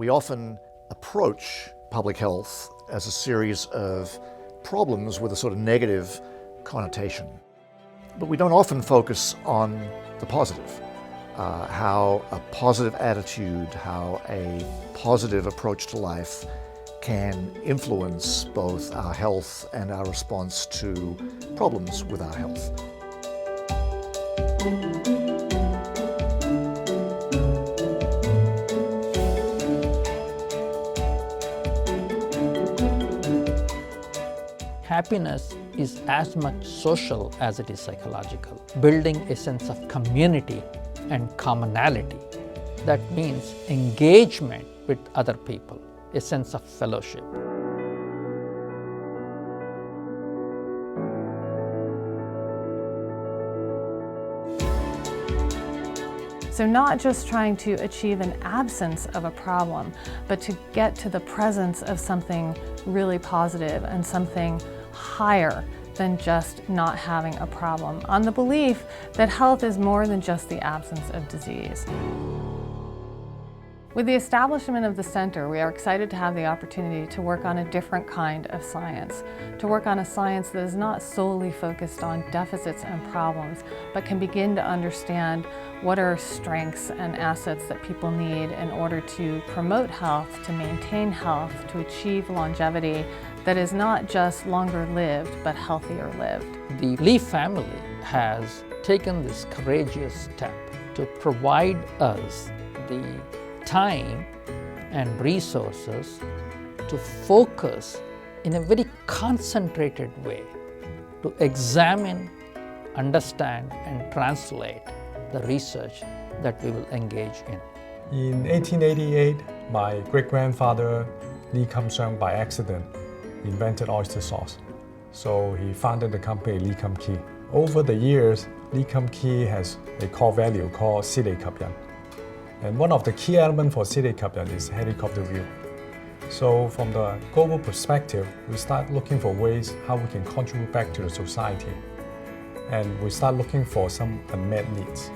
We often approach public health as a series of problems with a sort of negative connotation. But we don't often focus on the positive, how a positive attitude, how a positive approach to life can influence both our health and our response to problems with our health. Happiness is as much social as it is psychological, building a sense of community and commonality. That means engagement with other people, a sense of fellowship. So not just trying to achieve an absence of a problem, but to get to the presence of something really positive and something higher than just not having a problem, on the belief that health is more than just the absence of disease. With the establishment of the center, we are excited to have the opportunity to work on a different kind of science, to work on a science that is not solely focused on deficits and problems, but can begin to understand what are strengths and assets that people need in order to promote health, to maintain health, to achieve longevity that is not just longer lived, but healthier lived. The Lee family has taken this courageous step to provide us the time and resources to focus in a very concentrated way to examine, understand, and translate the research that we will engage in. In 1888, my great-grandfather Lee Kum-sung, by accident, invented oyster sauce. So he founded the company Lee Kum-kee. Over the years, Lee Kum-kee has a core value called Siddhikapyan. And one of the key elements for Siddhikapyan is helicopter view. So from the global perspective, we start looking for ways how we can contribute back to the society. And we start looking for some unmet needs.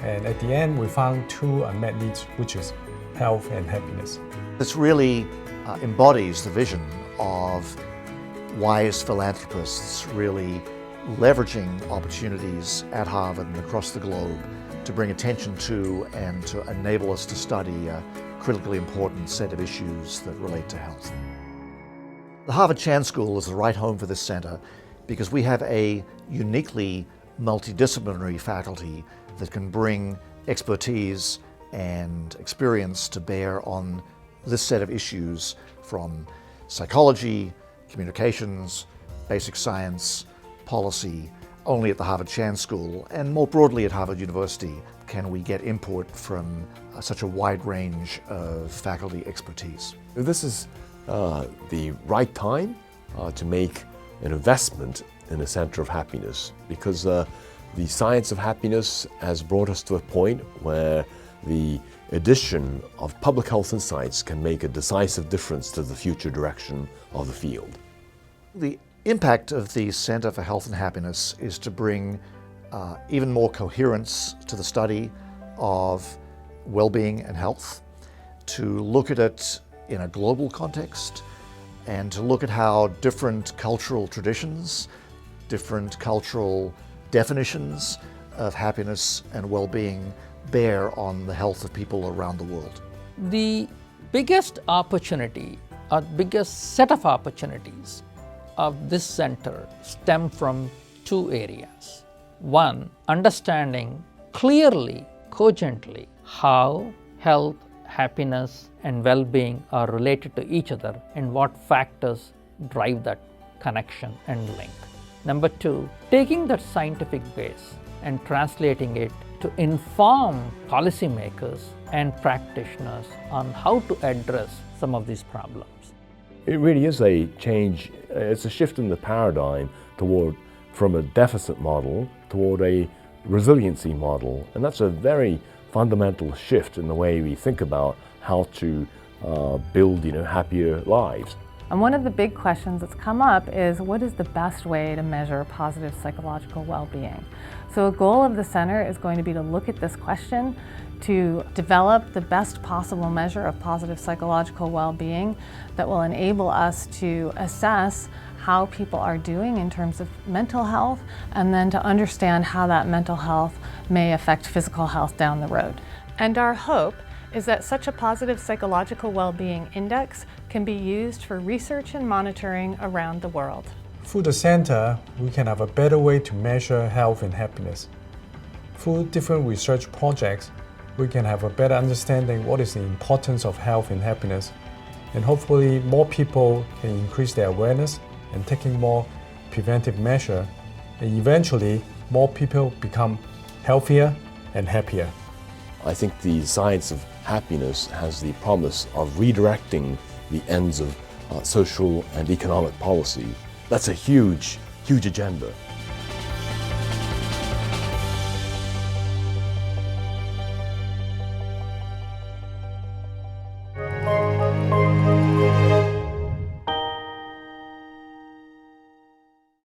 And at the end, we found two unmet needs, which is health and happiness. This really embodies the vision of wise philanthropists really leveraging opportunities at Harvard and across the globe to bring attention to and to enable us to study a critically important set of issues that relate to health. The Harvard Chan School is the right home for this center because we have a uniquely multidisciplinary faculty that can bring expertise and experience to bear on this set of issues, from psychology, communications, basic science, policy. Only at the Harvard Chan School and more broadly at Harvard University can we get input from such a wide range of faculty expertise. This is the right time to make an investment in a center of happiness, because the science of happiness has brought us to a point where the addition of public health insights can make a decisive difference to the future direction of the field. The impact of the Center for Health and Happiness is to bring even more coherence to the study of well-being and health, to look at it in a global context, and to look at how different cultural traditions, different cultural definitions of happiness and well-being bear on the health of people around the world. The biggest opportunity, or biggest set of opportunities of this center stem from two areas. One, understanding clearly, cogently, how health, happiness, and well-being are related to each other and what factors drive that connection and link. Number two, taking that scientific base and translating it to inform policymakers and practitioners on how to address some of these problems. It really is a change, it's a shift in the paradigm from a deficit model toward a resiliency model, and that's a very fundamental shift in the way we think about how to build happier lives. And one of the big questions that's come up is, what is the best way to measure positive psychological well-being? So a goal of the center is going to be to look at this question, to develop the best possible measure of positive psychological well-being that will enable us to assess how people are doing in terms of mental health, and then to understand how that mental health may affect physical health down the road. And our hope is that such a positive psychological well-being index can be used for research and monitoring around the world. Through the center, we can have a better way to measure health and happiness. Through different research projects, we can have a better understanding what is the importance of health and happiness, and hopefully more people can increase their awareness and taking more preventive measure, and eventually more people become healthier and happier. I think the science of happiness has the promise of redirecting the ends of social and economic policy. That's a huge, huge agenda.